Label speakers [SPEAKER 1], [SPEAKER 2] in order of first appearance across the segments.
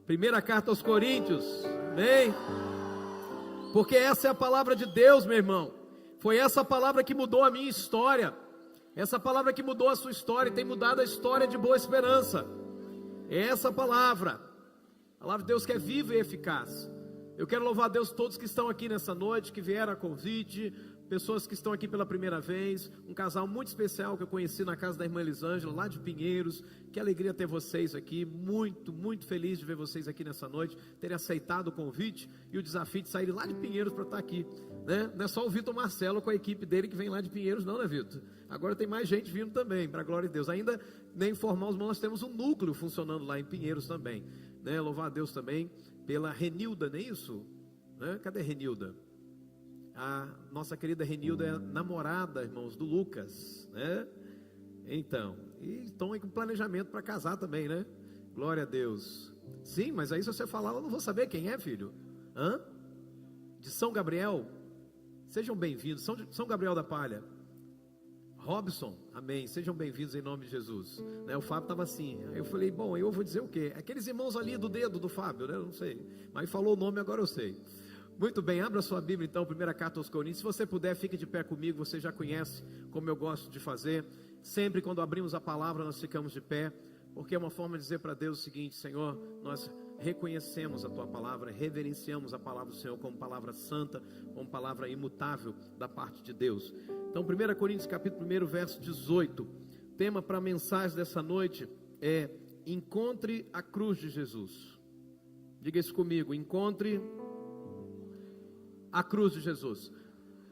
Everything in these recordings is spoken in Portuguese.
[SPEAKER 1] Primeira carta aos Coríntios, amém? Porque essa é a palavra de Deus, meu irmão. Foi essa palavra que mudou a minha história. Essa palavra que mudou a sua história e tem mudado a história de Boa Esperança. É essa palavra. A palavra de Deus que é viva e eficaz. Eu quero louvar a Deus todos que estão aqui nessa noite, que vieram a convite, pessoas que estão aqui pela primeira vez, um casal muito especial que eu conheci na casa da irmã Elisângela, lá de Pinheiros. Que alegria ter vocês aqui, muito, muito feliz de ver vocês aqui nessa noite, terem aceitado o convite e o desafio de saírem lá de Pinheiros para estar aqui, né? Não é só o Vitor Marcelo com a equipe dele que vem lá de Pinheiros não, né, Vitor? Agora tem mais gente vindo também, para a glória de Deus. Ainda nem informar os irmãos, nós temos um núcleo funcionando lá em Pinheiros também, né? Louvar a Deus também pela Renilda, não é isso? Né? Cadê a Renilda? A nossa querida Renilda é namorada, irmãos, do Lucas, né? Então, e estão aí com planejamento para casar também, né? Glória a Deus. Sim, mas aí se você falar, eu não vou saber quem é, filho. Hã? De São Gabriel? Sejam bem-vindos. São Gabriel da Palha. Robson, amém. Sejam bem-vindos em nome de Jesus. Né? O Fábio estava assim. Aí eu falei, bom, eu vou dizer o quê? Aqueles irmãos ali do dedo do Fábio, né? Eu não sei. Mas falou o nome, agora eu sei. Muito bem, abra sua Bíblia então, primeira carta aos Coríntios. Se você puder, fique de pé comigo. Você já conhece como eu gosto de fazer. Sempre quando abrimos a palavra, nós ficamos de pé, porque é uma forma de dizer para Deus o seguinte: Senhor, nós reconhecemos a Tua palavra, reverenciamos a palavra do Senhor como palavra santa, como palavra imutável da parte de Deus. Então, 1 Coríntios capítulo 1, verso 18, tema para a mensagem dessa noite é: encontre a cruz de Jesus. Diga isso comigo: encontre a cruz de Jesus.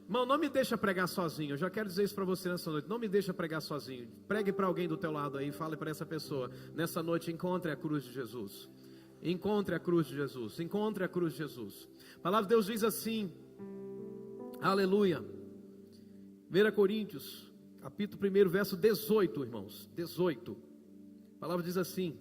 [SPEAKER 1] Irmão, não me deixa pregar sozinho. Eu já quero dizer isso para você nessa noite. Não me deixa pregar sozinho. Pregue para alguém do teu lado aí. Fale para essa pessoa: nessa noite, encontre a cruz de Jesus. Encontre a cruz de Jesus. Encontre a cruz de Jesus. A palavra de Deus diz assim, aleluia. 1 Coríntios capítulo 1, verso 18, irmãos. 18. A palavra diz assim: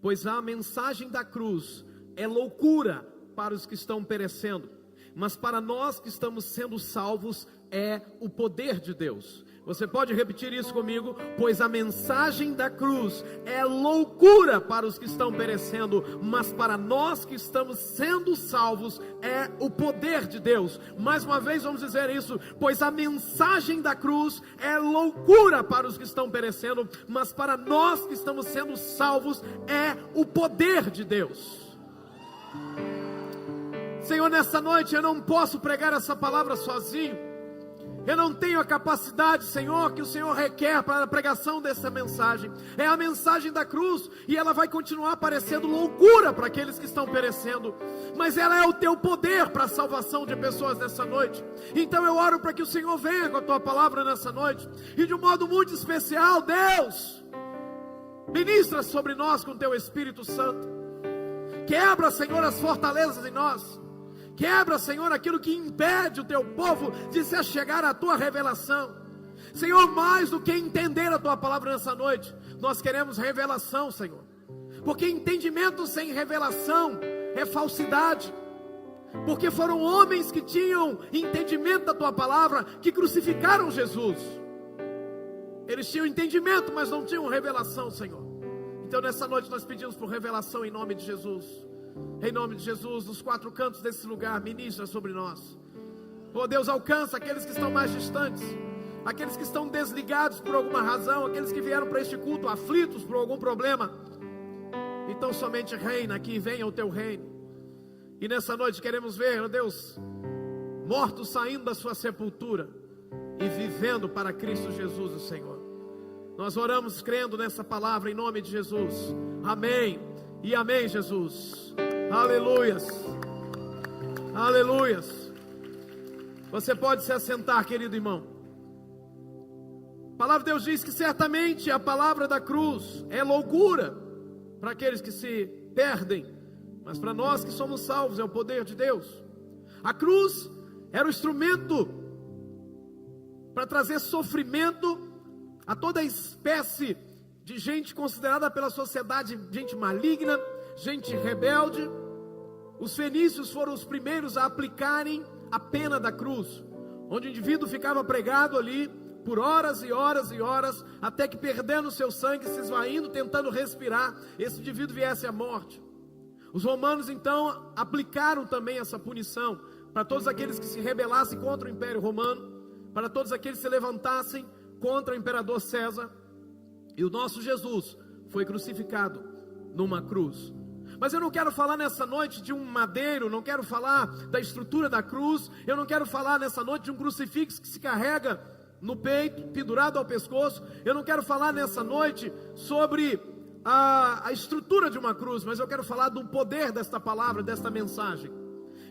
[SPEAKER 1] pois a mensagem da cruz é loucura para os que estão perecendo, mas para nós que estamos sendo salvos é o poder de Deus. Você pode repetir isso comigo? Pois a mensagem da cruz é loucura para os que estão perecendo, mas para nós que estamos sendo salvos é o poder de Deus. Mais uma vez vamos dizer isso: pois a mensagem da cruz é loucura para os que estão perecendo, mas para nós que estamos sendo salvos é o poder de Deus. Senhor, nessa noite eu não posso pregar essa palavra sozinho. Eu não tenho a capacidade, Senhor, que o Senhor requer para a pregação dessa mensagem. É a mensagem da cruz, e ela vai continuar parecendo loucura para aqueles que estão perecendo, mas ela é o teu poder para a salvação de pessoas nessa noite. Então eu oro para que o Senhor venha com a tua palavra nessa noite, e de um modo muito especial, Deus, ministra sobre nós com o teu Espírito Santo. Quebra, Senhor, as fortalezas em nós. Quebra, Senhor, aquilo que impede o teu povo de se achegar à tua revelação. Senhor, mais do que entender a tua palavra nessa noite, nós queremos revelação, Senhor. Porque entendimento sem revelação é falsidade. Porque foram homens que tinham entendimento da tua palavra que crucificaram Jesus. Eles tinham entendimento, mas não tinham revelação, Senhor. Então nessa noite nós pedimos por revelação em nome de Jesus. Em nome de Jesus, nos quatro cantos desse lugar, ministra sobre nós. Oh Deus, alcança aqueles que estão mais distantes, aqueles que estão desligados por alguma razão, aqueles que vieram para este culto aflitos por algum problema. Então somente reina aqui, venha o teu reino. E nessa noite queremos ver, oh Deus, mortos saindo da sua sepultura e vivendo para Cristo Jesus o Senhor. Nós oramos crendo nessa palavra em nome de Jesus. Amém e amém, Jesus. Aleluias, aleluias. Você pode se assentar, querido irmão. A palavra de Deus diz que certamente a palavra da cruz é loucura para aqueles que se perdem, mas para nós que somos salvos é o poder de Deus. A cruz era o instrumento para trazer sofrimento a toda espécie de gente considerada pela sociedade gente maligna, gente rebelde. Os fenícios foram os primeiros a aplicarem a pena da cruz, onde o indivíduo ficava pregado ali por horas e horas e horas, até que perdendo seu sangue, se esvaindo, tentando respirar, esse indivíduo viesse à morte. Os romanos então aplicaram também essa punição para todos aqueles que se rebelassem contra o Império Romano, para todos aqueles que se levantassem contra o imperador César. E o nosso Jesus foi crucificado numa cruz. Mas eu não quero falar nessa noite de um madeiro, não quero falar da estrutura da cruz, eu não quero falar nessa noite de um crucifixo que se carrega no peito, pendurado ao pescoço. Eu não quero falar nessa noite sobre a estrutura de uma cruz, mas eu quero falar do poder desta palavra, desta mensagem.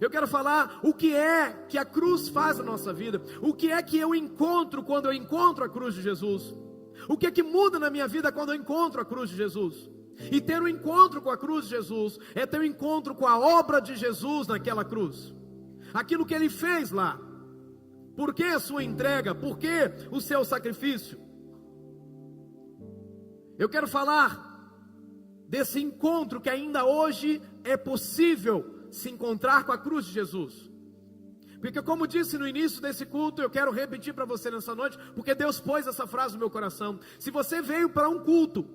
[SPEAKER 1] Eu quero falar o que é que a cruz faz na nossa vida, o que é que eu encontro quando eu encontro a cruz de Jesus, o que é que muda na minha vida quando eu encontro a cruz de Jesus. E ter um encontro com a cruz de Jesus é ter um encontro com a obra de Jesus naquela cruz, aquilo que Ele fez lá. Por que a sua entrega? Por que o seu sacrifício? Eu quero falar desse encontro que ainda hoje é possível se encontrar com a cruz de Jesus. Porque, como disse no início desse culto, eu quero repetir para você nessa noite, porque Deus pôs essa frase no meu coração. Se você veio para um culto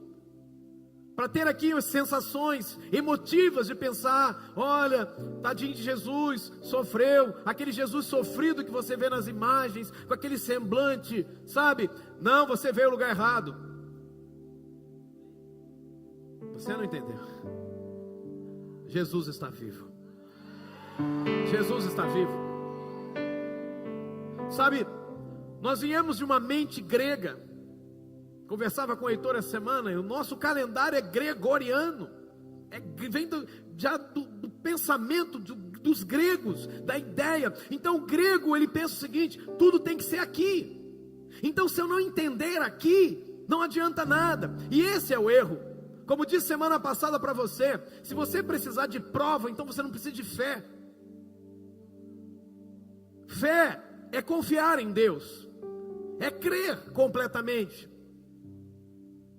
[SPEAKER 1] para ter aqui as sensações emotivas de pensar, olha, tadinho de Jesus, sofreu, aquele Jesus sofrido que você vê nas imagens, com aquele semblante, sabe? Não, você veio no lugar errado. Você não entendeu. Jesus está vivo. Jesus está vivo. Sabe, nós viemos de uma mente grega. Conversava com o Heitor essa semana, e o nosso calendário é gregoriano, vem do pensamento dos gregos, da ideia. Então o grego, ele pensa o seguinte: tudo tem que ser aqui. Então se eu não entender aqui, não adianta nada. E esse é o erro. Como disse semana passada para você, se você precisar de prova, então você não precisa de fé. Fé é confiar em Deus, é crer completamente.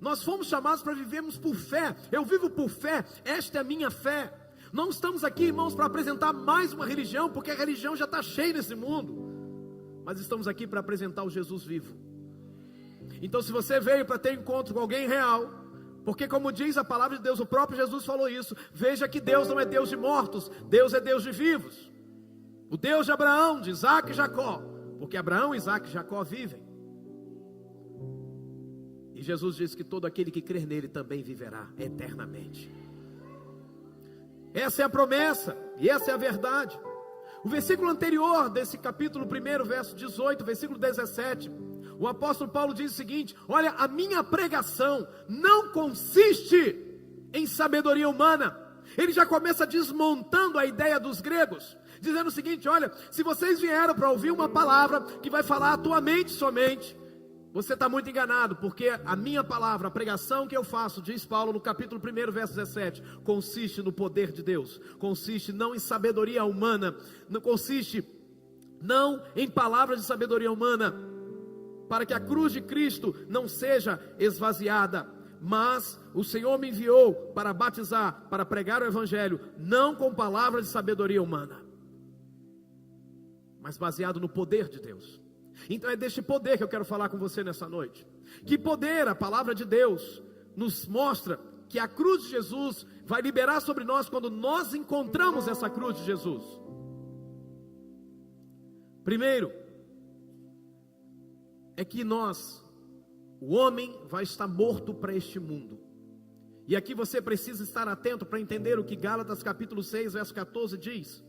[SPEAKER 1] Nós fomos chamados para vivermos por fé. Eu vivo por fé, esta é a minha fé. Não estamos aqui, irmãos, para apresentar mais uma religião, porque a religião já está cheia nesse mundo. Mas estamos aqui para apresentar o Jesus vivo. Então, se você veio para ter encontro com alguém real, porque como diz a palavra de Deus, o próprio Jesus falou isso: veja que Deus não é Deus de mortos, Deus é Deus de vivos. O Deus de Abraão, de Isaac e Jacó, porque Abraão, Isaac e Jacó vivem. E Jesus diz que todo aquele que crer nele também viverá eternamente. Essa é a promessa, e essa é a verdade. O versículo anterior desse capítulo 1, verso 18, versículo 17, o apóstolo Paulo diz o seguinte: olha, a minha pregação não consiste em sabedoria humana. Ele já começa desmontando a ideia dos gregos, dizendo o seguinte: olha, se vocês vieram para ouvir uma palavra que vai falar a tua mente somente, você está muito enganado, porque a minha palavra, a pregação que eu faço, diz Paulo no capítulo 1, verso 17, consiste no poder de Deus, consiste não em sabedoria humana, não consiste não em palavras de sabedoria humana, para que a cruz de Cristo não seja esvaziada, mas o Senhor me enviou para batizar, para pregar o Evangelho, não com palavras de sabedoria humana, mas baseado no poder de Deus. Então é deste poder que eu quero falar com você nessa noite. Que poder? A palavra de Deus nos mostra que a cruz de Jesus vai liberar sobre nós quando nós encontramos essa cruz de Jesus. Primeiro, é que o homem vai estar morto para este mundo. E aqui você precisa estar atento para entender o que Gálatas capítulo 6, verso 14 diz.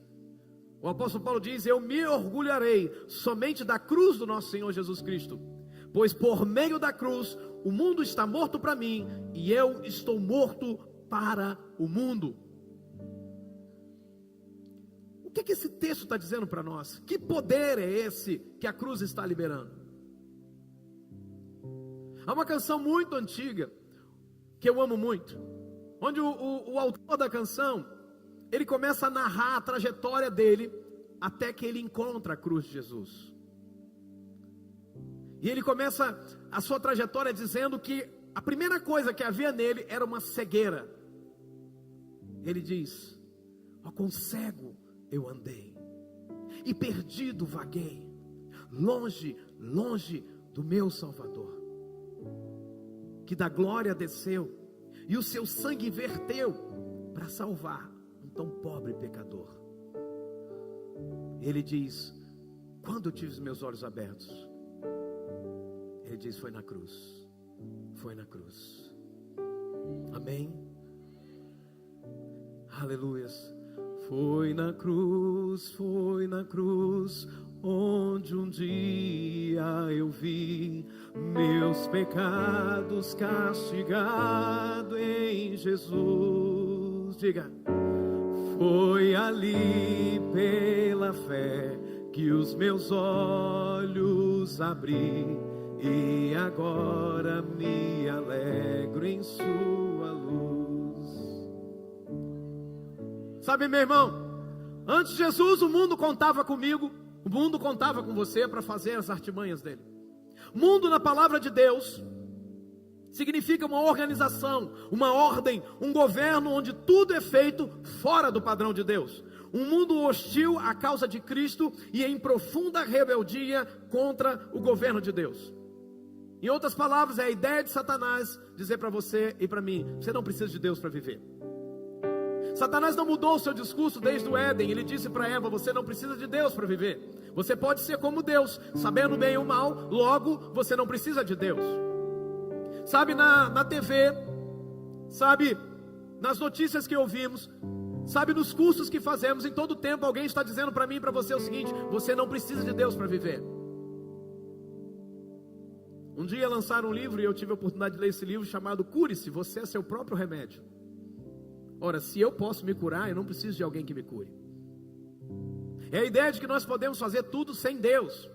[SPEAKER 1] O apóstolo Paulo diz: eu me orgulharei somente da cruz do nosso Senhor Jesus Cristo, pois por meio da cruz o mundo está morto para mim, e eu estou morto para o mundo. O que esse texto está dizendo para nós? Que poder é esse que a cruz está liberando? Há uma canção muito antiga, que eu amo muito, onde o autor da canção, ele começa a narrar a trajetória dele, até que ele encontra a cruz de Jesus. E ele começa a sua trajetória dizendo que a primeira coisa que havia nele era uma cegueira. Ele diz: ó, quão cego eu andei, e perdido vaguei, longe, longe do meu Salvador, que da glória desceu, e o seu sangue verteu para salvar um tão pobre pecador. Ele diz: quando eu tive os meus olhos abertos, ele diz: foi na cruz, foi na cruz. Amém? Aleluias. Foi na cruz, onde um dia eu vi meus pecados castigado em Jesus. Diga: foi ali pela fé que os meus olhos abri, e agora me alegro em sua luz. Sabe, meu irmão, antes de Jesus o mundo contava comigo, o mundo contava com você para fazer as artimanhas dele. Mundo na palavra de Deus significa uma organização, uma ordem, um governo onde tudo é feito fora do padrão de Deus. Um mundo hostil à causa de Cristo e em profunda rebeldia contra o governo de Deus. Em outras palavras, é a ideia de Satanás dizer para você e para mim: você não precisa de Deus para viver. Satanás não mudou o seu discurso desde o Éden. Ele disse para Eva: você não precisa de Deus para viver. Você pode ser como Deus, sabendo o bem e o mal, logo você não precisa de Deus. Sabe, na TV, sabe, nas notícias que ouvimos, sabe, nos cursos que fazemos, em todo tempo alguém está dizendo para mim e para você o seguinte: você não precisa de Deus para viver. Um dia lançaram um livro e eu tive a oportunidade de ler esse livro, chamado Cure-se, você é seu próprio remédio. Ora, se eu posso me curar, eu não preciso de alguém que me cure. É a ideia de que nós podemos fazer tudo sem Deus.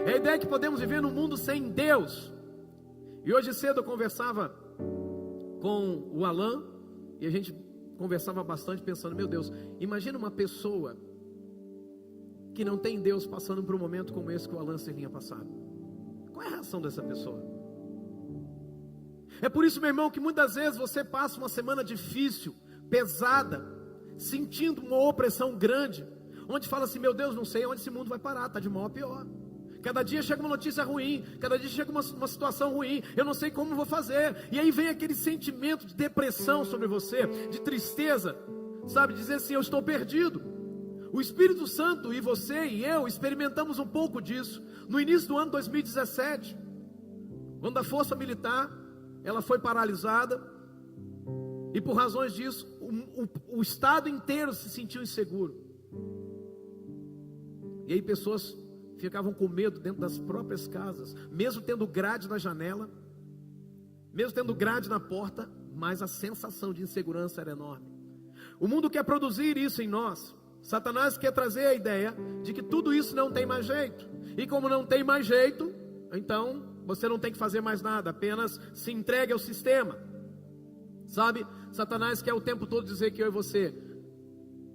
[SPEAKER 1] É a ideia de que podemos viver num mundo sem Deus. E hoje cedo eu conversava com o Alan, e a gente conversava bastante pensando: meu Deus, imagina uma pessoa que não tem Deus passando por um momento como esse que o Alan Serlinha passado. Qual é a reação dessa pessoa? É por isso, meu irmão, que muitas vezes você passa uma semana difícil, pesada, sentindo uma opressão grande, onde fala assim: meu Deus, não sei onde esse mundo vai parar, está de mal a pior. Cada dia chega uma notícia ruim, cada dia chega uma situação ruim, eu não sei como vou fazer. E aí vem aquele sentimento de depressão sobre você, de tristeza, sabe, dizer assim: eu estou perdido. O Espírito Santo e você e eu experimentamos um pouco disso no início do ano 2017, quando a força militar ela foi paralisada, e por razões disso o estado inteiro se sentiu inseguro. E aí pessoas ficavam com medo dentro das próprias casas, mesmo tendo grade na janela, mesmo tendo grade na porta, mas a sensação de insegurança era enorme. O mundo quer produzir isso em nós. Satanás quer trazer a ideia de que tudo isso não tem mais jeito, e como não tem mais jeito, então você não tem que fazer mais nada, apenas se entregue ao sistema. Sabe, Satanás quer o tempo todo dizer que eu e você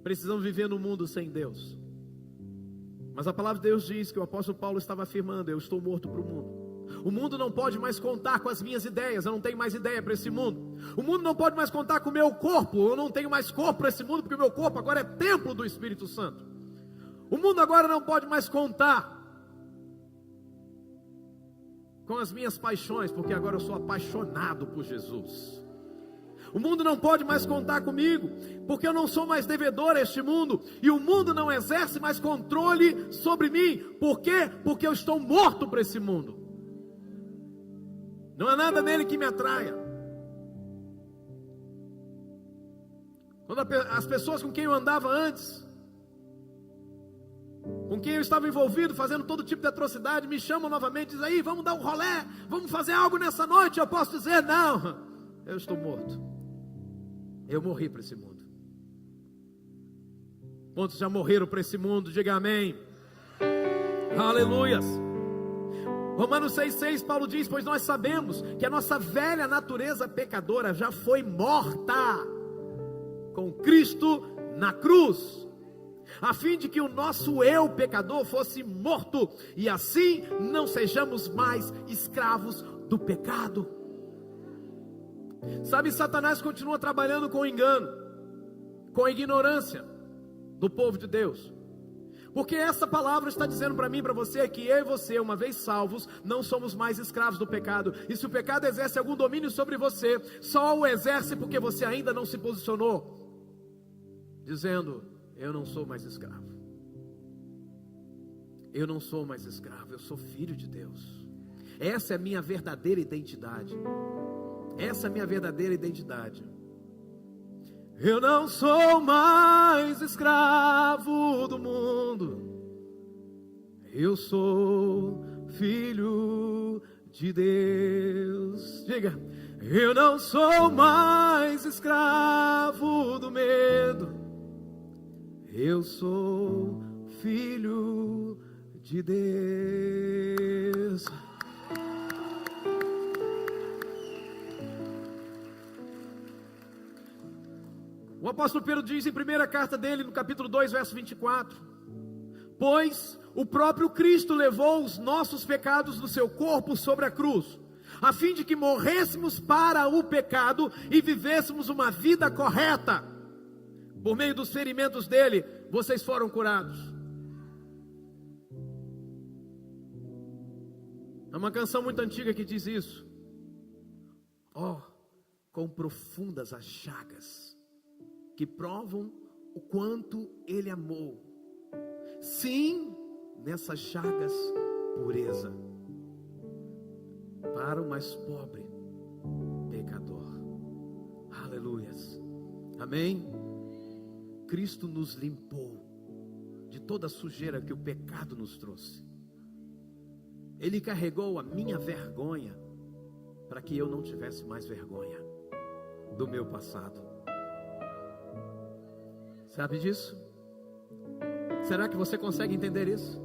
[SPEAKER 1] precisamos viver num mundo sem Deus. Mas a palavra de Deus diz que o apóstolo Paulo estava afirmando: eu estou morto para o mundo. O mundo não pode mais contar com as minhas ideias, eu não tenho mais ideia para esse mundo. O mundo não pode mais contar com o meu corpo, eu não tenho mais corpo para esse mundo, porque o meu corpo agora é templo do Espírito Santo. O mundo agora não pode mais contar com as minhas paixões, porque agora eu sou apaixonado por Jesus. O mundo não pode mais contar comigo, porque eu não sou mais devedor a este mundo, e o mundo não exerce mais controle sobre mim. Por quê? Porque eu estou morto para esse mundo. Não há nada nele que me atraia. Quando as pessoas com quem eu andava antes, com quem eu estava envolvido, fazendo todo tipo de atrocidade, me chamam novamente, dizem: aí, vamos dar um rolé, vamos fazer algo nessa noite. Eu posso dizer: não, eu estou morto. Eu morri para esse mundo. Quantos já morreram para esse mundo? Diga amém. Aleluias. Romanos 6,6, Paulo diz: pois nós sabemos que a nossa velha natureza pecadora já foi morta com Cristo na cruz, a fim de que o nosso eu pecador fosse morto, e assim não sejamos mais escravos do pecado. Sabe, Satanás continua trabalhando com engano, com a ignorância do povo de Deus, porque essa palavra está dizendo para mim e para você que eu e você, uma vez salvos, não somos mais escravos do pecado. E se o pecado exerce algum domínio sobre você, só o exerce porque você ainda não se posicionou. dizendo: eu não sou mais escravo. Eu não sou mais escravo, eu sou filho de Deus. Essa é a minha verdadeira identidade. Essa é a minha verdadeira identidade. Eu não sou mais escravo do mundo. Eu sou filho de Deus. Diga: eu não sou mais escravo do medo. Eu sou filho de Deus. O apóstolo Pedro diz em primeira carta dele, no capítulo 2, verso 24: pois o próprio Cristo levou os nossos pecados no seu corpo sobre a cruz, a fim de que morrêssemos para o pecado e vivêssemos uma vida correta. Por meio dos ferimentos dele, vocês foram curados. É uma canção muito antiga que diz isso. Oh, quão profundas as chagas que provam o quanto ele amou. Sim, nessas chagas, pureza para o mais pobre pecador. Aleluias. Amém. Cristo nos limpou de toda a sujeira que o pecado nos trouxe. Ele carregou a minha vergonha para que eu não tivesse mais vergonha do meu passado. Sabe disso? Será que você consegue entender isso?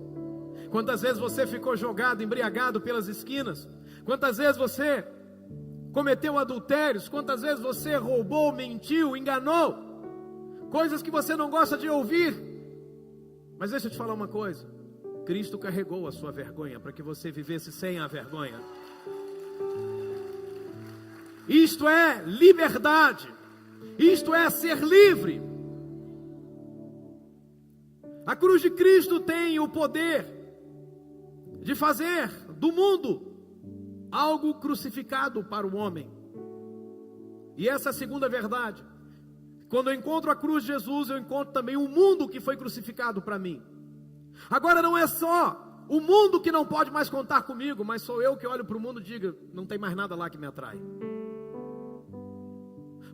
[SPEAKER 1] Quantas vezes você ficou jogado, embriagado pelas esquinas? Quantas vezes você cometeu adultérios? Quantas vezes você roubou, mentiu, enganou? Coisas que você não gosta de ouvir. Mas deixa eu te falar uma coisa: Cristo carregou a sua vergonha para que você vivesse sem a vergonha. Isto é liberdade. Isto é ser livre. A cruz de Cristo tem o poder de fazer do mundo algo crucificado para o homem. E essa é a segunda verdade. Quando eu encontro a cruz de Jesus, eu encontro também o mundo que foi crucificado para mim. Agora não é só o mundo que não pode mais contar comigo, mas sou eu que olho para o mundo e digo: não tem mais nada lá que me atrai.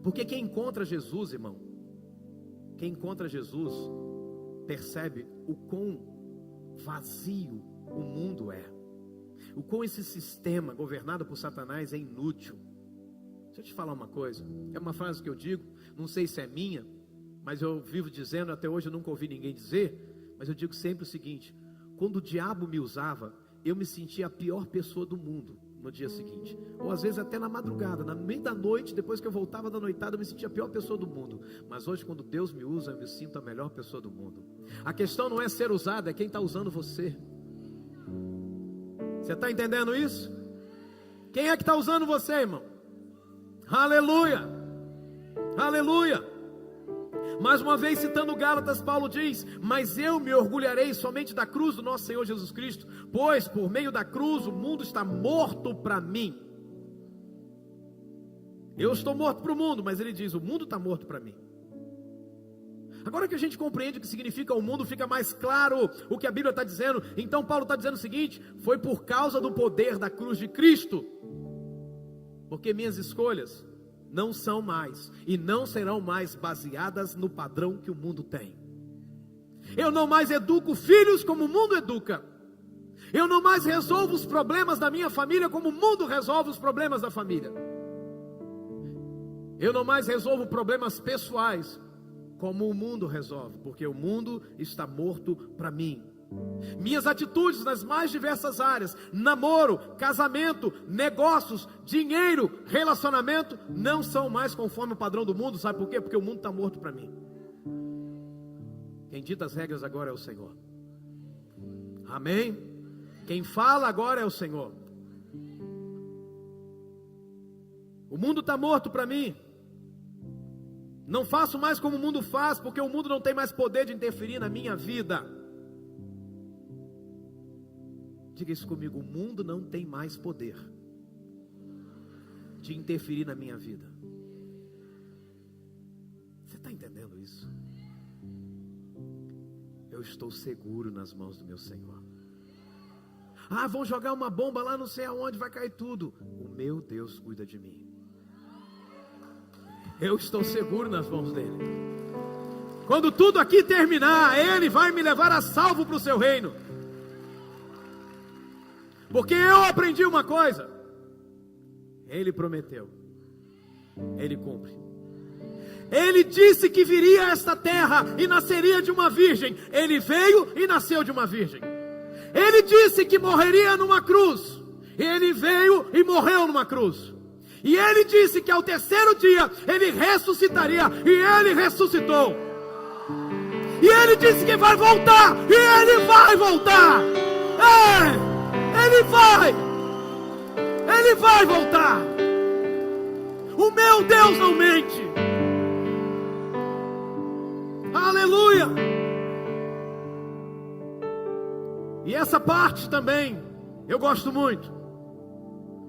[SPEAKER 1] Porque quem encontra Jesus, irmão, quem encontra Jesus, percebe o quão vazio o mundo é, o quão esse sistema governado por Satanás é inútil. Deixa eu te falar uma coisa, é uma frase que eu digo, não sei se é minha, mas eu vivo dizendo, até hoje eu nunca ouvi ninguém dizer, mas eu digo sempre o seguinte: quando o diabo me usava, eu me sentia a pior pessoa do mundo no dia seguinte, ou às vezes até na madrugada, no meio da noite, depois que eu voltava da noitada, eu me sentia a pior pessoa do mundo. Mas hoje, quando Deus me usa, eu me sinto a melhor pessoa do mundo. A questão não é ser usado, é quem está usando você. Você está entendendo isso? Quem é que está usando você, irmão? Aleluia, aleluia. Mais uma vez, citando Gálatas, Paulo diz: mas eu me orgulharei somente da cruz do nosso Senhor Jesus Cristo, pois por meio da cruz o mundo está morto para mim. Eu estou morto para o mundo, mas ele diz: o mundo está morto para mim. Agora que a gente compreende o que significa o mundo, fica mais claro o que a Bíblia está dizendo. Então Paulo está dizendo o seguinte: foi por causa do poder da cruz de Cristo, porque minhas escolhas não são mais e não serão mais baseadas no padrão que o mundo tem. Eu não mais educo filhos como o mundo educa. Eu não mais resolvo os problemas da minha família como o mundo resolve os problemas da família. Eu não mais resolvo problemas pessoais como o mundo resolve, porque o mundo está morto para mim. Minhas atitudes nas mais diversas áreas, namoro, casamento, negócios, dinheiro, relacionamento, não são mais conforme o padrão do mundo. Sabe por quê? Porque o mundo está morto para mim. Quem dita as regras agora é o Senhor. Amém? Quem fala agora é o Senhor. O mundo está morto para mim. Não faço mais como o mundo faz, porque o mundo não tem mais poder de interferir na minha vida. Diga isso comigo: o mundo não tem mais poder de interferir na minha vida. Você está entendendo isso? eu estou seguro nas mãos do meu Senhor. Ah, vão jogar uma bomba lá não sei aonde, vai cair tudo. O meu Deus cuida de mim. Eu estou seguro nas mãos dele. Quando tudo aqui terminar, ele vai me levar a salvo para o seu reino. Porque eu aprendi uma coisa: ele prometeu, ele cumpre. Ele disse que viria a esta terra e nasceria de uma virgem. Ele veio e nasceu de uma virgem. Ele disse que morreria numa cruz. Ele veio e morreu numa cruz. E ele disse que ao terceiro dia ele ressuscitaria. E ele ressuscitou. E ele disse que vai voltar. E ele vai voltar. Ele vai voltar. O meu Deus não mente. Aleluia. E essa parte também eu gosto muito.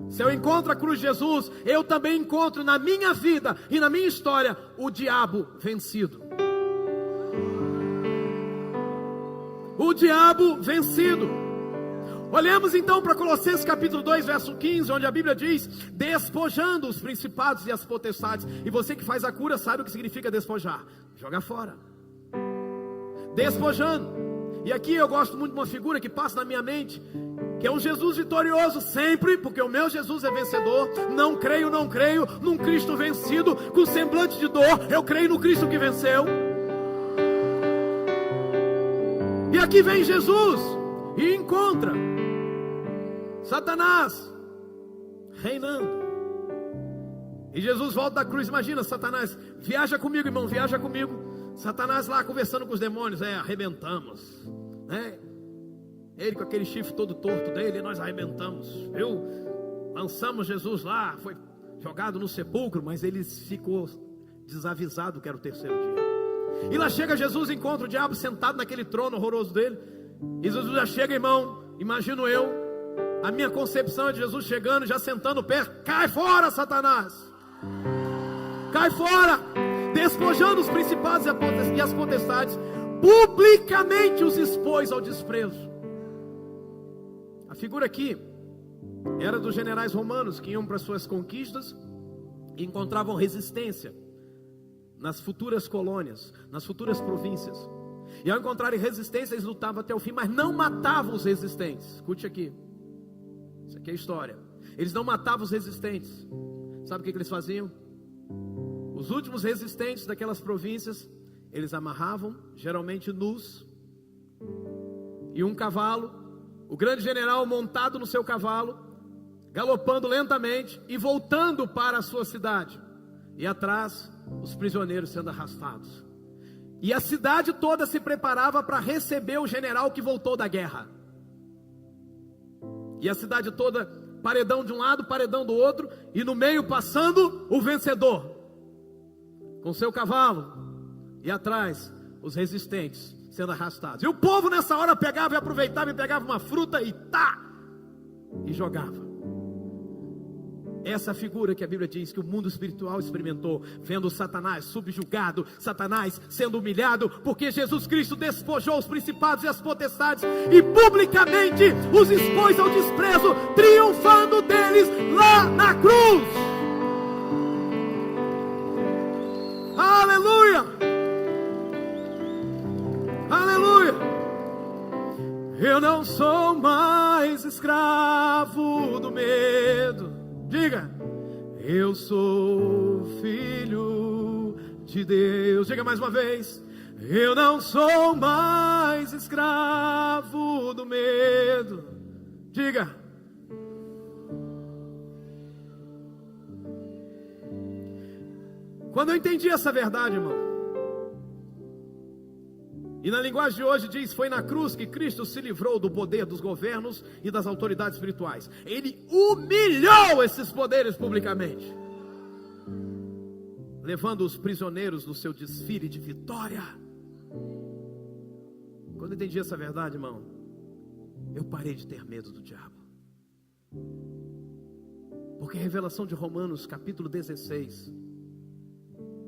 [SPEAKER 1] Se eu encontro a cruz de Jesus, eu também encontro na minha vida e na minha história o diabo vencido. O diabo vencido. Olhemos então para Colossenses capítulo 2, verso 15, onde a Bíblia diz: despojando os principados e as potestades. E você que faz a cura sabe o que significa despojar: jogar fora. Despojando. E aqui eu gosto muito de uma figura que passa na minha mente, que é um Jesus vitorioso sempre, porque o meu Jesus é vencedor. Não creio num Cristo vencido com semblante de dor. Eu creio no Cristo que venceu. E aqui vem Jesus e encontra Satanás reinando. E Jesus volta da cruz. Imagina Satanás: viaja comigo, irmão, viaja comigo. Satanás lá conversando com os demônios: arrebentamos, né? Ele com aquele chifre todo torto dele, nós arrebentamos, viu? Lançamos Jesus lá, foi jogado no sepulcro, mas ele ficou desavisado que era o terceiro dia. E lá chega Jesus, encontra o diabo sentado naquele trono horroroso dele. E Jesus já chega, irmão, imagino eu, a minha concepção é de Jesus chegando, já sentando o pé: cai fora, Satanás, cai fora. Despojando os principados e as potestades, publicamente os expôs ao desprezo. A figura aqui era dos generais romanos que iam para suas conquistas e encontravam resistência nas futuras colônias, nas futuras províncias. E ao encontrarem resistência, eles lutavam até o fim, mas não matavam os resistentes. Escute aqui, isso aqui é história. Eles não matavam os resistentes. Sabe o que eles faziam? Os últimos resistentes daquelas províncias, eles amarravam, geralmente nus, e um cavalo, o grande general montado no seu cavalo, galopando lentamente e voltando para a sua cidade, e atrás os prisioneiros sendo arrastados. E a cidade toda se preparava para receber o general que voltou da guerra. E a cidade toda, paredão de um lado, paredão do outro, e no meio passando o vencedor com seu cavalo, e atrás os resistentes sendo arrastados. E o povo nessa hora pegava e aproveitava e pegava uma fruta e jogava. Essa figura que a Bíblia diz que o mundo espiritual experimentou, vendo Satanás subjugado, Satanás sendo humilhado, porque Jesus Cristo despojou os principados e as potestades e publicamente os expôs ao desprezo, triunfando deles lá na cruz. Aleluia! Aleluia! Eu não sou mais escravo do medo. Diga: eu sou filho de Deus. Diga mais uma vez: eu não sou mais escravo do medo. Diga: quando eu entendi essa verdade, irmão, e na linguagem de hoje diz: foi na cruz que Cristo se livrou do poder dos governos e das autoridades espirituais. Ele humilhou esses poderes publicamente, levando os prisioneiros no seu desfile de vitória. Quando eu entendi essa verdade, irmão, eu parei de ter medo do diabo. Porque a revelação de Romanos capítulo 16,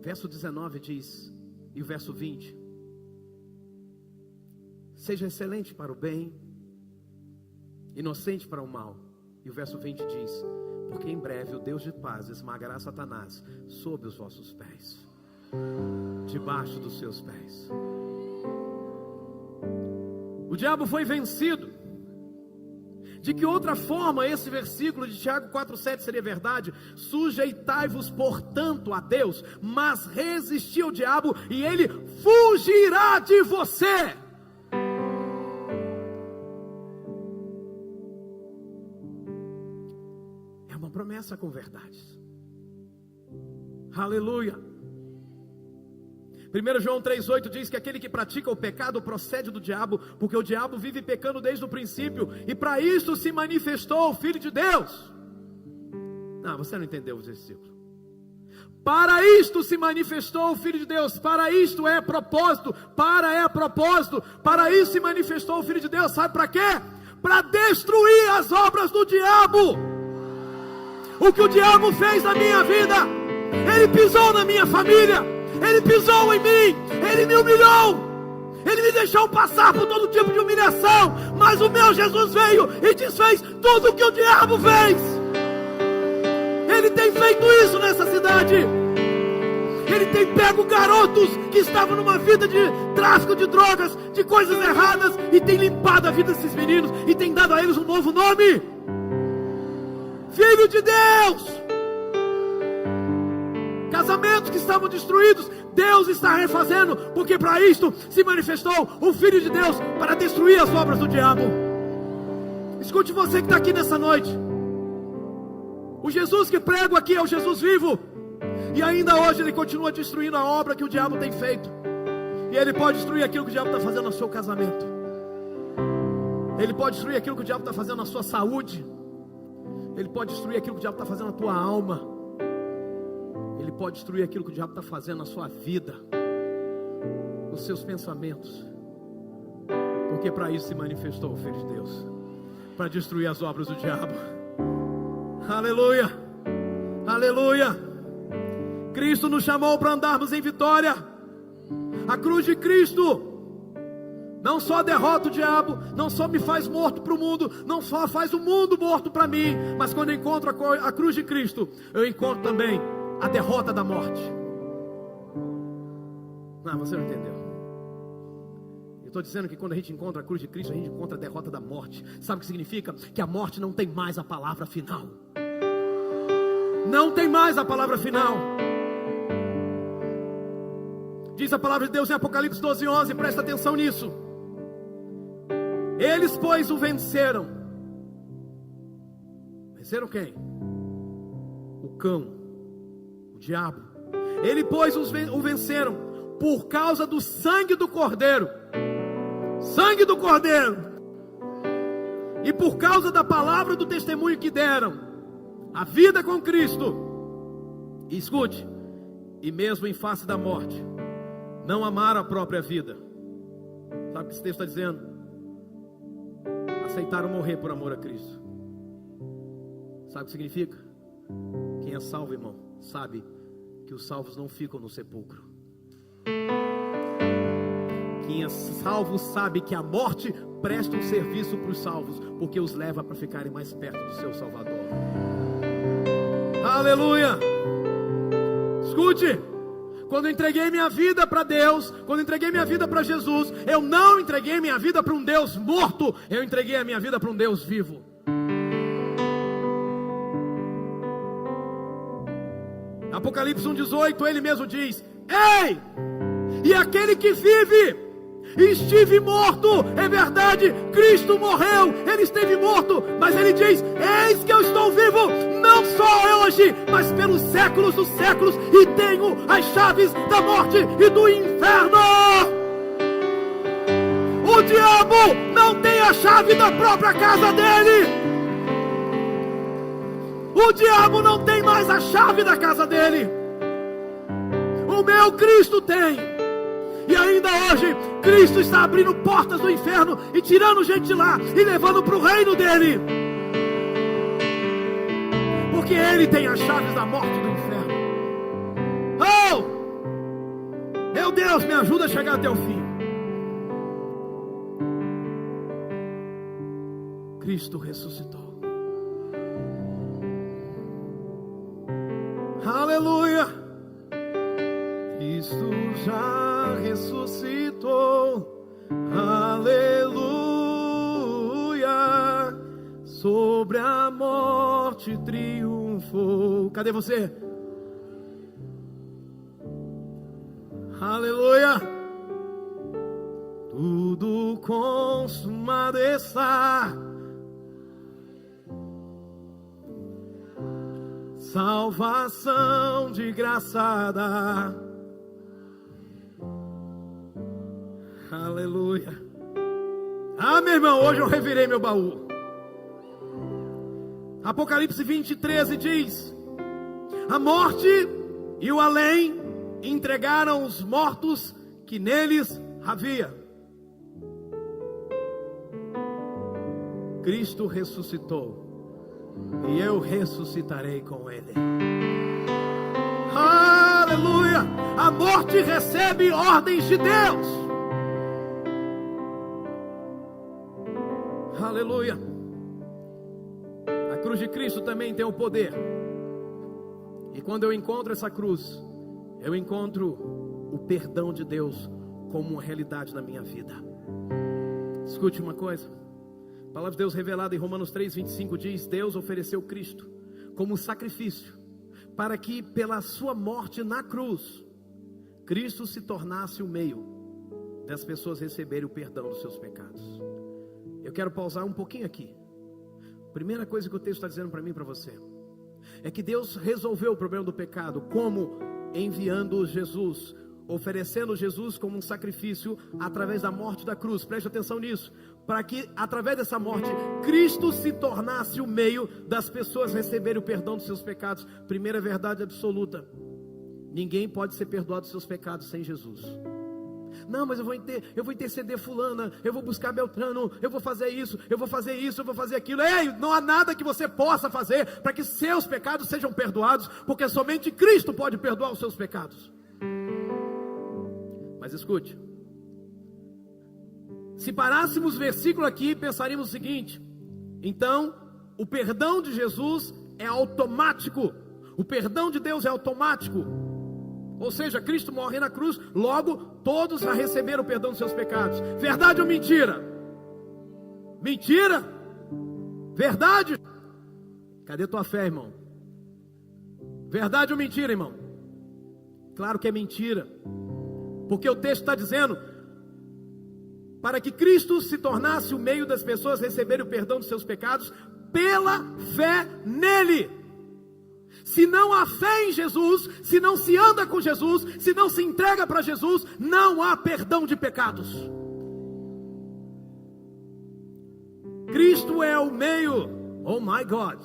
[SPEAKER 1] verso 19 diz, e o verso 20: seja excelente para o bem, inocente para o mal. E o verso 20 diz: porque em breve o Deus de paz esmagará Satanás sob os vossos pés, debaixo dos seus pés. O diabo foi vencido. De que outra forma esse versículo de Tiago 4,7 seria verdade? Sujeitai-vos portanto a Deus, mas resisti ao diabo e ele fugirá de você. É uma promessa com verdades. Aleluia. 1 João 3,8 diz que aquele que pratica o pecado procede do diabo, porque o diabo vive pecando desde o princípio, e para isto se manifestou o Filho de Deus. Não, você não entendeu o versículo. Para isto se manifestou o Filho de Deus, para isto é propósito, para isso se manifestou o Filho de Deus, sabe para quê? Para destruir as obras do diabo. O que o diabo fez na minha vida, ele pisou na minha família, ele pisou em mim, ele me humilhou, ele me deixou passar por todo tipo de humilhação, mas o meu Jesus veio e desfez tudo o que o diabo fez. Ele tem feito isso nessa cidade. Ele tem pego garotos que estavam numa vida de tráfico de drogas, de coisas erradas, e tem limpado a vida desses meninos e tem dado a eles um novo nome: Filho de Deus. Casamentos que estavam destruídos, Deus está refazendo, porque para isto se manifestou o Filho de Deus, para destruir as obras do diabo. Escute, você que está aqui nessa noite, o Jesus que prego aqui é o Jesus vivo, e ainda hoje ele continua destruindo a obra que o diabo tem feito, e ele pode destruir aquilo que o diabo está fazendo no seu casamento, ele pode destruir aquilo que o diabo está fazendo na sua saúde, ele pode destruir aquilo que o diabo está fazendo na tua alma, ele pode destruir aquilo que o diabo está fazendo na sua vida, nos seus pensamentos, porque para isso se manifestou o Filho de Deus, para destruir as obras do diabo. Aleluia, aleluia. Cristo nos chamou para andarmos em vitória. A cruz de Cristo não só derrota o diabo, não só me faz morto para o mundo, não só faz o mundo morto para mim, mas quando eu encontro a cruz de Cristo, eu encontro também a derrota da morte. Não, você não entendeu. Eu estou dizendo que quando a gente encontra a cruz de Cristo, a gente encontra a derrota da morte. Sabe o que significa? Que a morte não tem mais a palavra final. Não tem mais a palavra final. Diz a palavra de Deus em Apocalipse 12:11, presta atenção nisso. Eles, pois, o venceram. Venceram quem? O cão, o diabo. Ele, pois, o venceram por causa do sangue do Cordeiro. Sangue do Cordeiro. E por causa da palavra do testemunho que deram. A vida com Cristo. E escute, e mesmo em face da morte, não amaram a própria vida. Sabe o que esse texto está dizendo? Aceitaram morrer por amor a Cristo. Sabe o que significa? Quem é salvo, irmão, sabe que os salvos não ficam no sepulcro. Quem é salvo sabe que a morte presta um serviço para os salvos, porque os leva para ficarem mais perto do seu Salvador. Aleluia! Escute, quando eu entreguei minha vida para Deus, quando eu entreguei minha vida para Jesus, eu não entreguei minha vida para um Deus morto, eu entreguei a minha vida para um Deus vivo. Apocalipse 1:18, ele mesmo diz: ei, e aquele que vive, estive morto, é verdade, Cristo morreu, ele esteve morto, mas ele diz: eis que eu estou vivo, não só hoje, mas pelos séculos dos séculos, e tenho as chaves da morte e do inferno. O diabo não tem a chave da própria casa dele. O diabo não tem mais a chave da casa dele. O meu Cristo tem. E ainda hoje, Cristo está abrindo portas do inferno e tirando gente de lá e levando para o reino dele. Porque ele tem as chaves da morte e do inferno. Oh! Meu Deus, me ajuda a chegar até o fim. Cristo ressuscitou. Aleluia! Cristo já ressuscitou. Aleluia! Sobre a morte triunfou. Cadê você? Aleluia! Tudo consumado está. Salvação de graça dá. Aleluia. Ah, meu irmão, hoje eu revirei meu baú. Apocalipse 20:13 diz: a morte e o além entregaram os mortos que neles havia. Cristo ressuscitou, e eu ressuscitarei com Ele. Aleluia! A morte recebe ordens de Deus. Aleluia! A cruz de Cristo também tem o poder. E quando eu encontro essa cruz, eu encontro o perdão de Deus como uma realidade na minha vida. Escute uma coisa. A palavra de Deus revelada em Romanos 3:25 diz: Deus ofereceu Cristo como sacrifício, para que pela sua morte na cruz, Cristo se tornasse o meio das pessoas receberem o perdão dos seus pecados. Eu quero pausar um pouquinho aqui. Primeira coisa que o texto está dizendo para mim e para você, é que Deus resolveu o problema do pecado, como? Enviando Jesus, oferecendo Jesus como um sacrifício através da morte da cruz. Preste atenção nisso, para que através dessa morte Cristo se tornasse o meio das pessoas receberem o perdão dos seus pecados. Primeira verdade absoluta: ninguém pode ser perdoado dos seus pecados sem Jesus. Não, mas eu vou interceder fulana, eu vou buscar Beltrano, eu vou fazer isso, eu vou fazer isso, eu vou fazer aquilo. Ei, não há nada que você possa fazer para que seus pecados sejam perdoados, porque somente Cristo pode perdoar os seus pecados. Mas escute, se parássemos o versículo aqui, pensaríamos o seguinte: então, o perdão de Jesus é automático, o perdão de Deus é automático. Ou seja, Cristo morre na cruz, logo todos já receberam o perdão dos seus pecados. Verdade ou mentira? Mentira? Verdade? Cadê tua fé, irmão? Verdade ou mentira, irmão? Claro que é mentira, porque o texto está dizendo: para que Cristo se tornasse o meio das pessoas receberem o perdão dos seus pecados pela fé nele. Se não há fé em Jesus, se não se anda com Jesus, se não se entrega para Jesus, não há perdão de pecados. Cristo é o meio, oh my God,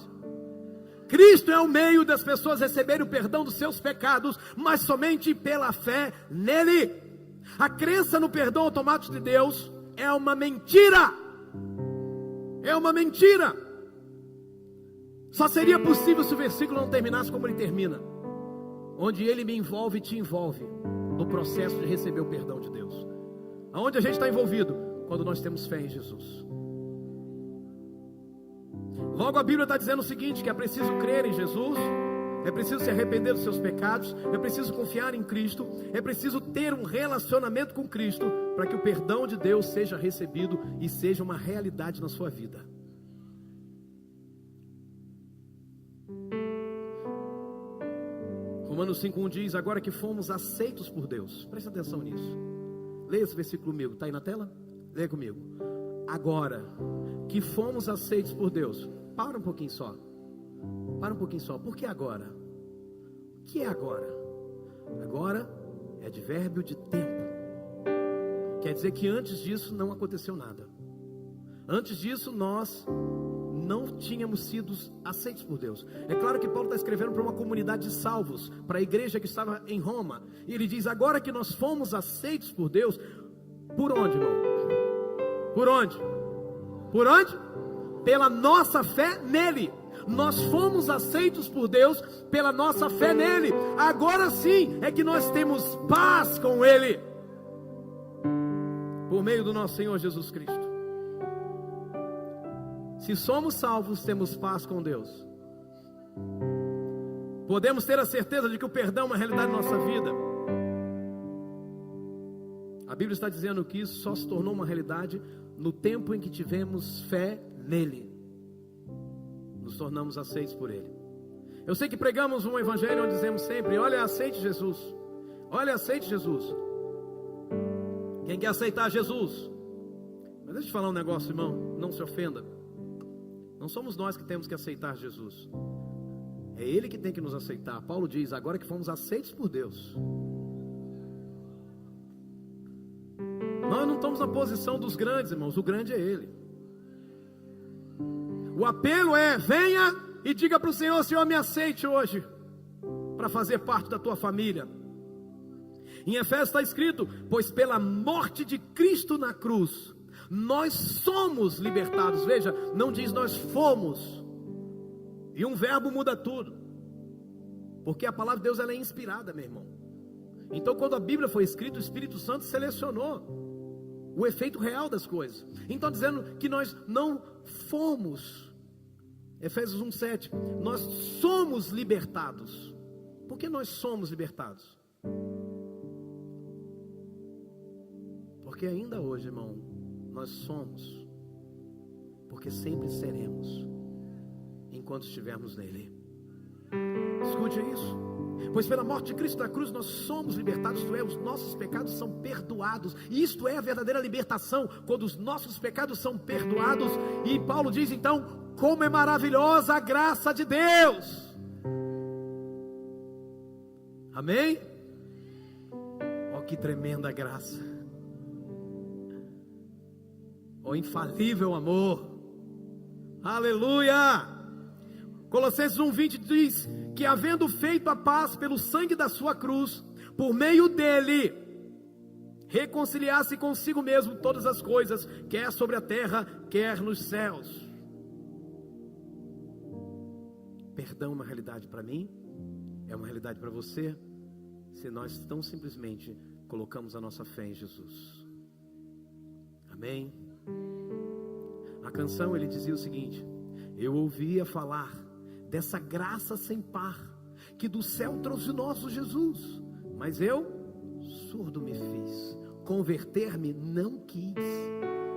[SPEAKER 1] Cristo é o meio das pessoas receberem o perdão dos seus pecados, mas somente pela fé nele. A crença no perdão automático de Deus é uma mentira. É uma mentira. Só seria possível se o versículo não terminasse como ele termina, onde ele me envolve e te envolve no processo de receber o perdão de Deus. Aonde a gente está envolvido? Quando nós temos fé em Jesus. Logo a Bíblia está dizendo o seguinte, que é preciso crer em Jesus, é preciso se arrepender dos seus pecados, é preciso confiar em Cristo, é preciso ter um relacionamento com Cristo, para que o perdão de Deus seja recebido e seja uma realidade na sua vida. Romanos 5:1 diz: agora que fomos aceitos por Deus. Presta atenção nisso. Leia esse versículo comigo, está aí na tela? Leia comigo. Agora que fomos aceitos por Deus. Para um pouquinho só. Para um pouquinho só. Por que agora? O que é agora? Agora é advérbio de tempo. Quer dizer que antes disso não aconteceu nada. Antes disso nós não tínhamos sido aceitos por Deus. É claro que Paulo está escrevendo para uma comunidade de salvos, para a igreja que estava em Roma, e ele diz: agora que nós fomos aceitos por Deus, por onde, irmão? Por onde? Por onde? Pela nossa fé nele. Nós fomos aceitos por Deus pela nossa fé nele. Agora sim é que nós temos paz com ele, por meio do nosso Senhor Jesus Cristo. Se somos salvos, temos paz com Deus. Podemos ter a certeza de que o perdão é uma realidade na nossa vida. A Bíblia está dizendo que isso só se tornou uma realidade no tempo em que tivemos fé nele. Nos tornamos aceitos por ele. Eu sei que pregamos um evangelho onde dizemos sempre: olha, aceite Jesus. Olha, aceite Jesus. Quem quer aceitar Jesus? Mas deixa eu te falar um negócio, irmão, não se ofenda. Não somos nós que temos que aceitar Jesus. É Ele que tem que nos aceitar. Paulo diz: agora que fomos aceitos por Deus, nós não estamos na posição dos grandes, irmãos. O grande é Ele. O apelo é: venha e diga para o Senhor: Senhor, me aceite hoje para fazer parte da tua família. Em Efésios está escrito: pois pela morte de Cristo na cruz nós somos libertados. Veja, não diz nós fomos. E um verbo muda tudo, porque a palavra de Deus ela é inspirada, meu irmão. Então quando a Bíblia foi escrita, o Espírito Santo selecionou o efeito real das coisas. Então dizendo que nós não fomos. Efésios 1:7, nós somos libertados. Por que nós somos libertados? Porque ainda hoje, irmão, nós somos, porque sempre seremos, enquanto estivermos nele. Escute isso: pois pela morte de Cristo na cruz nós somos libertados, isto é, os nossos pecados são perdoados. E isto é a verdadeira libertação, quando os nossos pecados são perdoados. E Paulo diz então: como é maravilhosa a graça de Deus. Amém? Oh, que tremenda graça. Oh, infalível amor. Aleluia. Colossenses 1:20 diz que, havendo feito a paz pelo sangue da sua cruz, por meio dele reconciliasse consigo mesmo todas as coisas, quer sobre a terra, quer nos céus. Perdão é uma realidade para mim, é uma realidade para você, se nós tão simplesmente colocamos a nossa fé em Jesus. Amém? A canção ele dizia o seguinte: eu ouvia falar dessa graça sem par, que do céu trouxe nosso Jesus, mas eu surdo me fiz, converter-me não quis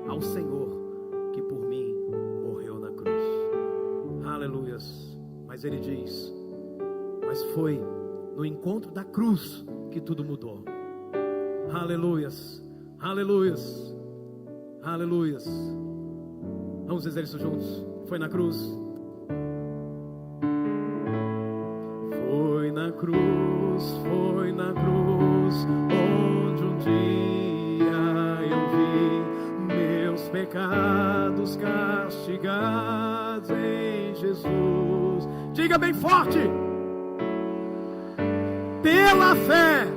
[SPEAKER 1] ao Senhor que por mim morreu na cruz. Aleluias. Mas ele diz: mas foi no encontro da cruz que tudo mudou. Aleluias, aleluias, aleluias. Vamos dizer isso juntos. Foi na cruz. Foi na cruz, foi na cruz, onde um dia eu vi meus pecados castigados em Jesus. Diga bem forte: pela fé,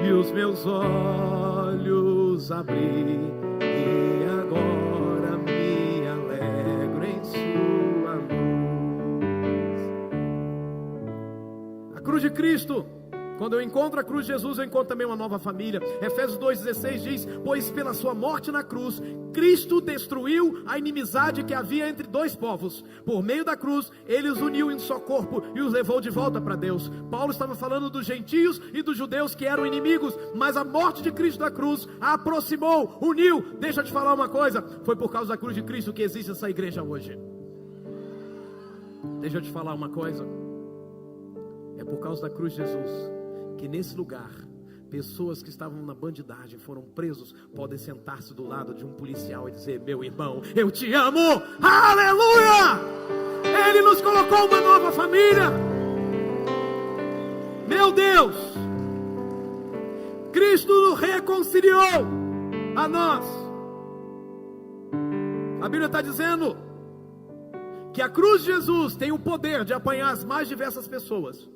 [SPEAKER 1] e os meus olhos abri, e agora me alegro em sua luz. A cruz de Cristo, quando eu encontro a cruz de Jesus, eu encontro também uma nova família. Efésios 2:16 diz: pois pela sua morte na cruz, Cristo destruiu a inimizade que havia entre dois povos. Por meio da cruz, ele os uniu em um só corpo e os levou de volta para Deus. Paulo estava falando dos gentios e dos judeus que eram inimigos, mas a morte de Cristo na cruz a aproximou, uniu. Deixa eu te falar uma coisa: foi por causa da cruz de Cristo que existe essa igreja hoje. Deixa eu te falar uma coisa: é por causa da cruz de Jesus que nesse lugar, pessoas que estavam na bandidagem, foram presos, podem sentar-se do lado de um policial e dizer: meu irmão, eu te amo. Aleluia! Ele nos colocou uma nova família. Meu Deus, Cristo nos reconciliou a nós. A Bíblia está dizendo que a cruz de Jesus tem o poder de apanhar as mais diversas pessoas,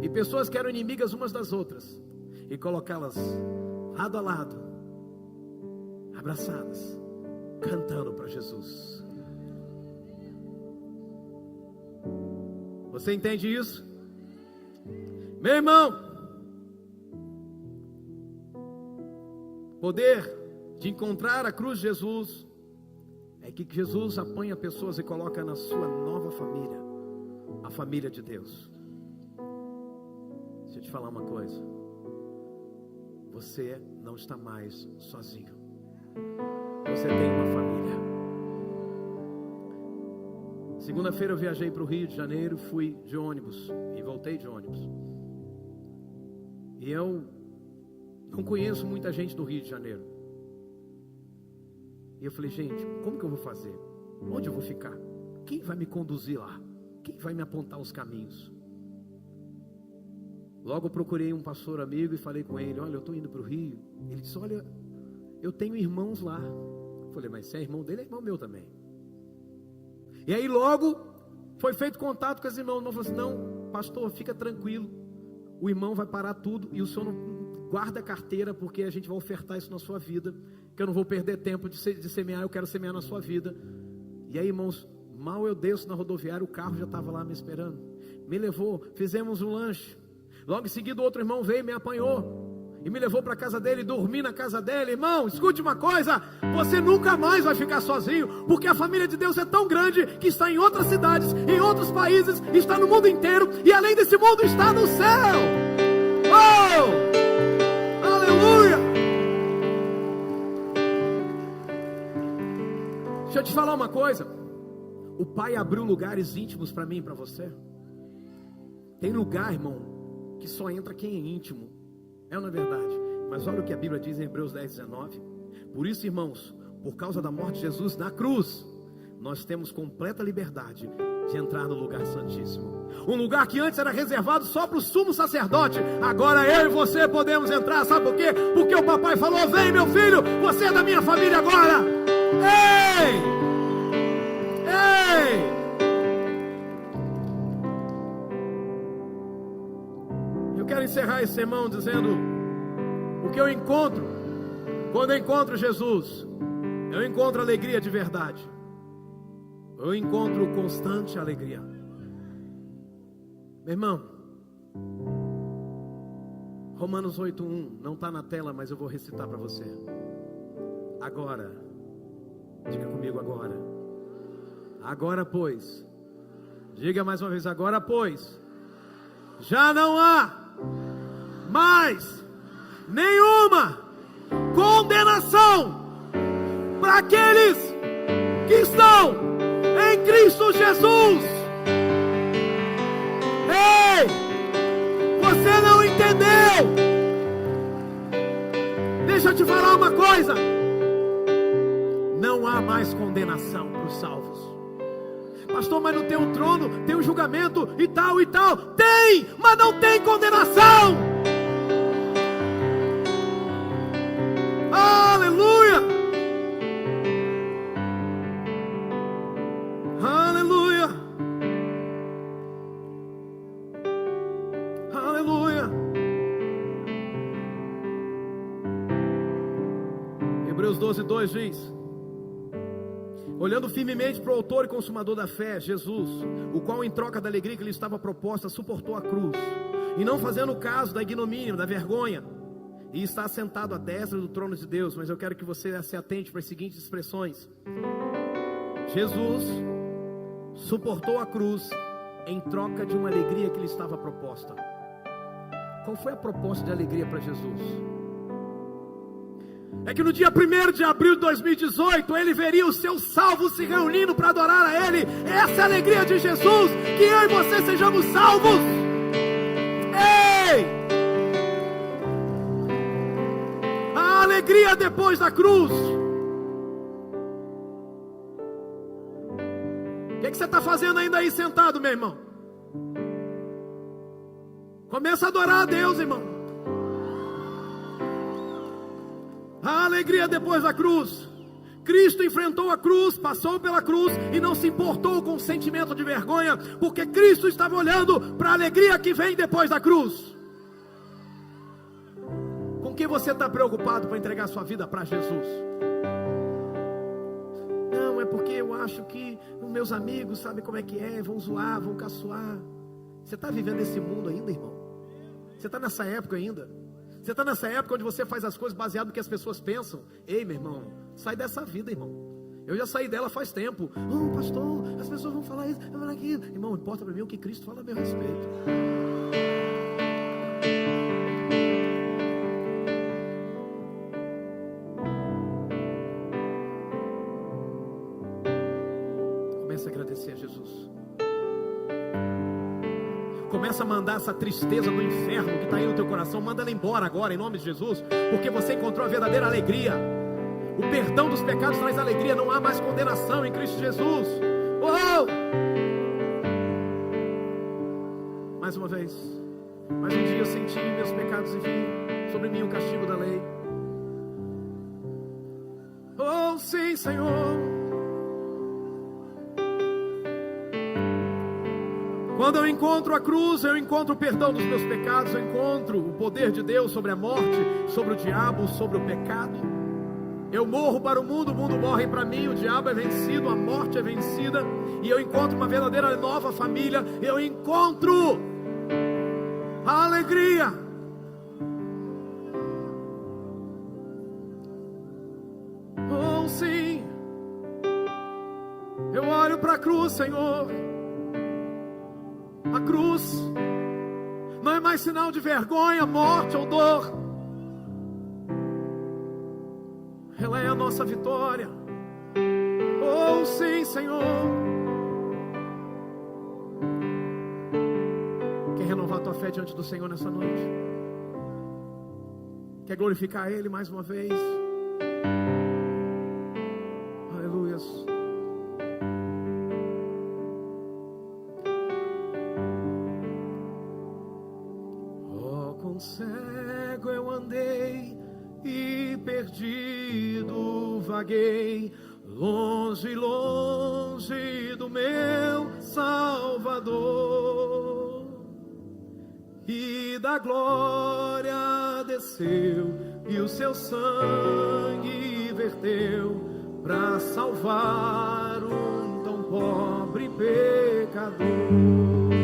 [SPEAKER 1] e pessoas que eram inimigas umas das outras, e colocá-las lado a lado, abraçadas, cantando para Jesus. Você entende isso? Meu irmão, poder de encontrar a cruz de Jesus é é que Jesus apanha pessoas e coloca na sua nova família, a família de Deus. Deixa eu te falar uma coisa, você não está mais sozinho, você tem uma família. Segunda-feira eu viajei para o Rio de Janeiro, fui de ônibus e voltei de ônibus. E eu não conheço muita gente do Rio de Janeiro. E eu falei, gente, como que eu vou fazer? Onde eu vou ficar? Quem vai me conduzir lá? Quem vai me apontar os caminhos? Logo eu procurei um pastor amigo e falei com ele, olha, eu estou indo para o Rio. Ele disse, olha, eu tenho irmãos lá. Eu falei, mas se é irmão dele, é irmão meu também. E aí logo foi feito contato com esse irmão. O irmão falou assim, não, pastor, fica tranquilo, o irmão vai parar tudo e o senhor não guarda a carteira, porque a gente vai ofertar isso na sua vida, que eu não vou perder tempo de semear, eu quero semear na sua vida. E aí, irmãos, mal eu desço na rodoviária, o carro já estava lá me esperando, me levou, fizemos um lanche. Logo em seguida outro irmão veio e me apanhou e me levou para a casa dele, dormi na casa dele. Irmão, escute uma coisa, você nunca mais vai ficar sozinho, porque a família de Deus é tão grande, que está em outras cidades, em outros países, está no mundo inteiro, e além desse mundo está no céu. Oh! Aleluia! Deixa eu te falar uma coisa, o Pai abriu lugares íntimos para mim e para você. Tem lugar, irmão, que só entra quem é íntimo. É ou não é verdade? Mas olha o que a Bíblia diz em Hebreus 10:19. Por isso, irmãos, por causa da morte de Jesus na cruz, nós temos completa liberdade de entrar no lugar santíssimo. Um lugar que antes era reservado só para o sumo sacerdote, agora eu e você podemos entrar. Sabe por quê? Porque o papai falou, vem meu filho, você é da minha família agora. Ei! Ei! Quero encerrar esse sermão dizendo o que eu encontro quando eu encontro Jesus. Eu encontro alegria de verdade, eu encontro constante alegria. Meu irmão, Romanos 8:1 não está na tela, mas eu vou recitar para você. Agora, diga comigo agora pois, diga mais uma vez, agora pois, já não há mais nenhuma condenação para aqueles que estão em Cristo Jesus. Ei, você não entendeu? Deixa eu te falar uma coisa, não há mais condenação para os salvos. Pastor, mas não tem um trono, tem um julgamento e tal. Tem, mas não tem condenação. Aleluia! Aleluia! Aleluia! Hebreus 12:2 diz: olhando firmemente para o autor e consumador da fé, Jesus, o qual em troca da alegria que lhe estava proposta, suportou a cruz, e não fazendo caso da ignomínia, da vergonha, e está sentado à destra do trono de Deus. Mas eu quero que você se atente para as seguintes expressões: Jesus suportou a cruz em troca de uma alegria que lhe estava proposta. Qual foi a proposta de alegria para Jesus? É que no dia 1º de abril de 2018, ele veria os seus salvos se reunindo para adorar a ele. Essa é a alegria de Jesus, que eu e você sejamos salvos. Ei! A alegria depois da cruz. O que você está fazendo ainda aí sentado, meu irmão? Começa a adorar a Deus, irmão. A alegria depois da cruz. Cristo enfrentou a cruz, passou pela cruz e não se importou com o sentimento de vergonha, porque Cristo estava olhando para a alegria que vem depois da cruz. Com que você está preocupado para entregar sua vida para Jesus? Não, é porque eu acho que os meus amigos sabem como é que é, vão zoar, vão caçoar. Você está vivendo esse mundo ainda, irmão? Você está nessa época ainda? Você está nessa época onde você faz as coisas baseado no que as pessoas pensam? Ei, meu irmão, sai dessa vida, irmão. Eu já saí dela faz tempo. Oh, pastor, as pessoas vão falar isso, vão falar aquilo. Irmão, importa para mim o que Cristo fala a meu respeito. Comece a agradecer a Jesus. Começa a mandar essa tristeza do inferno que está aí no teu coração. Manda ela embora agora, em nome de Jesus. Porque você encontrou a verdadeira alegria. O perdão dos pecados traz alegria. Não há mais condenação em Cristo Jesus. Oh! Mais uma vez. Mais um dia eu senti meus pecados e vi sobre mim o castigo da lei. Oh, sim, Senhor. Quando eu encontro a cruz, eu encontro o perdão dos meus pecados, eu encontro o poder de Deus sobre a morte, sobre o diabo, sobre o pecado. Eu morro para o mundo morre para mim, o diabo é vencido, a morte é vencida, e eu encontro uma verdadeira nova família, eu encontro a alegria. Oh, sim, eu olho para a cruz, Senhor. A cruz não é mais sinal de vergonha, morte ou dor. Ela é a nossa vitória. Oh, sim, Senhor. Quer renovar a tua fé diante do Senhor nessa noite? Quer glorificar Ele mais uma vez? Aleluias. Cego eu andei e perdido vaguei, longe, longe do meu Salvador, e da glória desceu e o seu sangue verteu para salvar um tão pobre pecador.